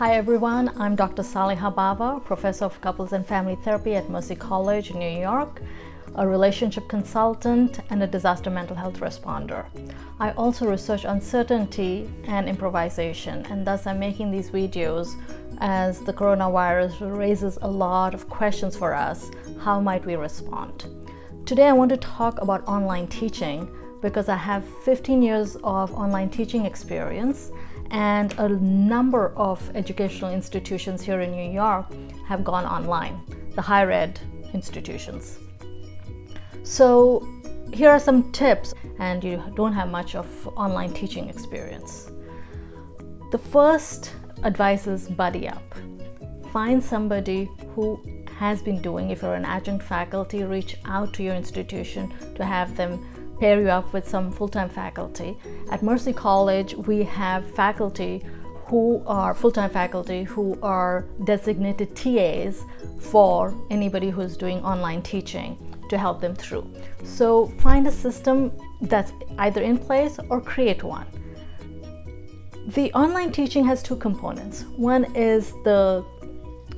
Hi everyone, I'm Dr. Saliha Bava, Professor of Couples and Family Therapy at Mercy College in New York, a relationship consultant, and a disaster mental health responder. I also research uncertainty and improvisation, and thus I'm making these videos as the coronavirus raises a lot of questions for us. How might we respond? Today I want to talk about online teaching because I have 15 years of online teaching experience, and a number of educational institutions here in New York have gone online, the higher ed institutions. So here are some tips, and you don't have much of online teaching experience. The first advice is buddy up. Find somebody who has been doing, if you're an adjunct faculty, reach out to your institution to have them pair you up with some full-time faculty. At Mercy College, we have faculty who are full-time faculty who are designated TAs for anybody who's doing online teaching to help them through. So find a system that's either in place or create one. The online teaching has two components. One is the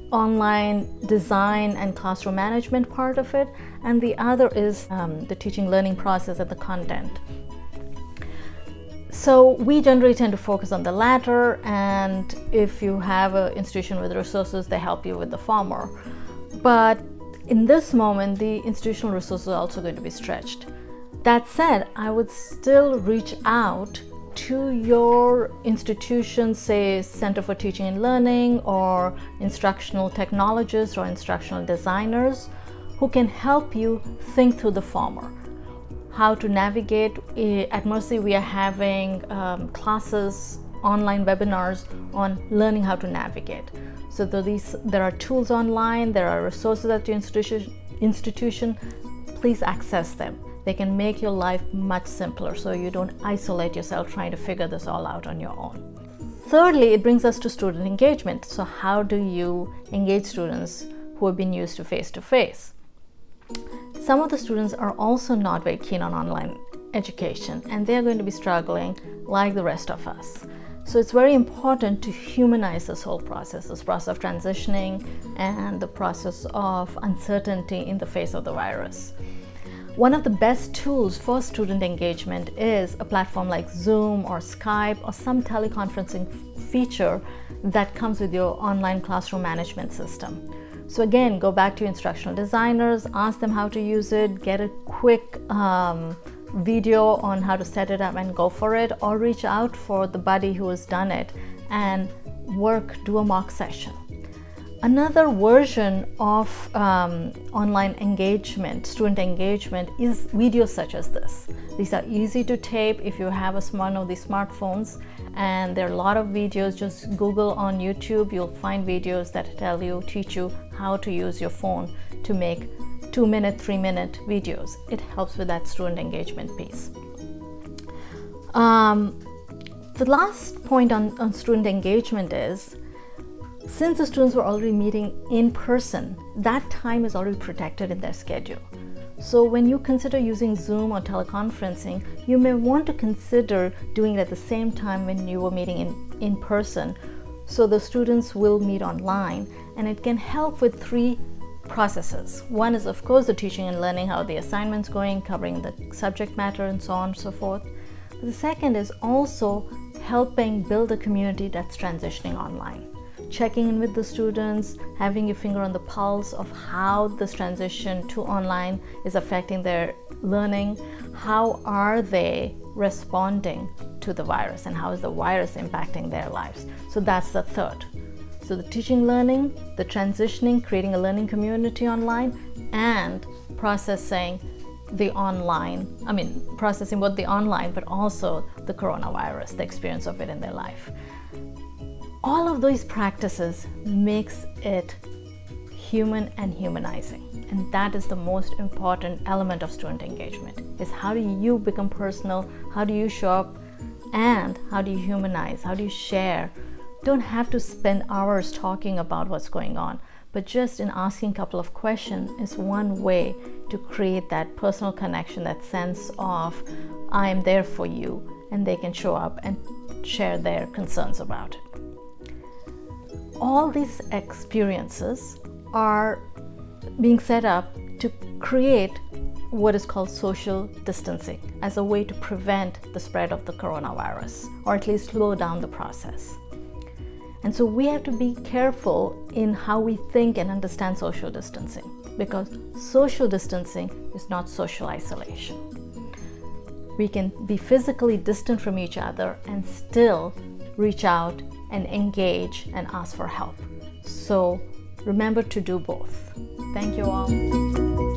online design and classroom management part of it, and the other is the teaching learning process and the content. So we generally tend to focus on the latter, and if you have an institution with resources, they help you with the former. But in this moment, the institutional resources are also going to be stretched. That said, I would still reach out to your institution, say Center for Teaching and Learning, or instructional technologists or instructional designers, who can help you think through the former. How to navigate. At Mercy, we are having classes, online webinars on learning how to navigate. So there are tools online, there are resources at your institution. Please access them. They can make your life much simpler so you don't isolate yourself trying to figure this all out on your own. Thirdly, it brings us to student engagement. So how do you engage students who have been used to face-to-face? Some of the students are also not very keen on online education, and they're going to be struggling like the rest of us. So it's very important to humanize this whole process, this process of transitioning and the process of uncertainty in the face of the virus. One of the best tools for student engagement is a platform like Zoom or Skype or some teleconferencing feature that comes with your online classroom management system. So again, go back to your instructional designers, ask them how to use it, get a quick video on how to set it up and go for it, or reach out for the buddy who has done it and do a mock session. Another version of online engagement, student engagement, is videos such as this. These are easy to tape if you have one of these smartphones, and there are a lot of videos. Just Google on YouTube, you'll find videos that teach you how to use your phone to make 2-minute, 3-minute videos. It helps with that student engagement piece. The last point on student engagement is, since the students were already meeting in person, that time is already protected in their schedule. So when you consider using Zoom or teleconferencing, you may want to consider doing it at the same time when you were meeting in person. So the students will meet online, and it can help with 3 processes. One is, of course, the teaching and learning, how the assignment's going, covering the subject matter and so on and so forth. But the second is also helping build a community that's transitioning online. Checking in with the students, having your finger on the pulse of how this transition to online is affecting their learning. How are they responding to the virus, and how is the virus impacting their lives? So that's the third. So the teaching, learning, the transitioning, creating a learning community online, and processing both the online, but also the coronavirus, the experience of it in their life. All of these practices makes it human and humanizing, and that is the most important element of student engagement, is how do you become personal, how do you show up, and how do you humanize, how do you share. Don't have to spend hours talking about what's going on, but just in asking a couple of questions is one way to create that personal connection, that sense of I am there for you, and they can show up and share their concerns about it. all these experiences are being set up to create what is called social distancing as a way to prevent the spread of the coronavirus, or at least slow down the process. And so we have to be careful in how we think and understand social distancing, because social distancing is not social isolation. We can be physically distant from each other and still reach out and engage and ask for help. So remember to do both. Thank you all.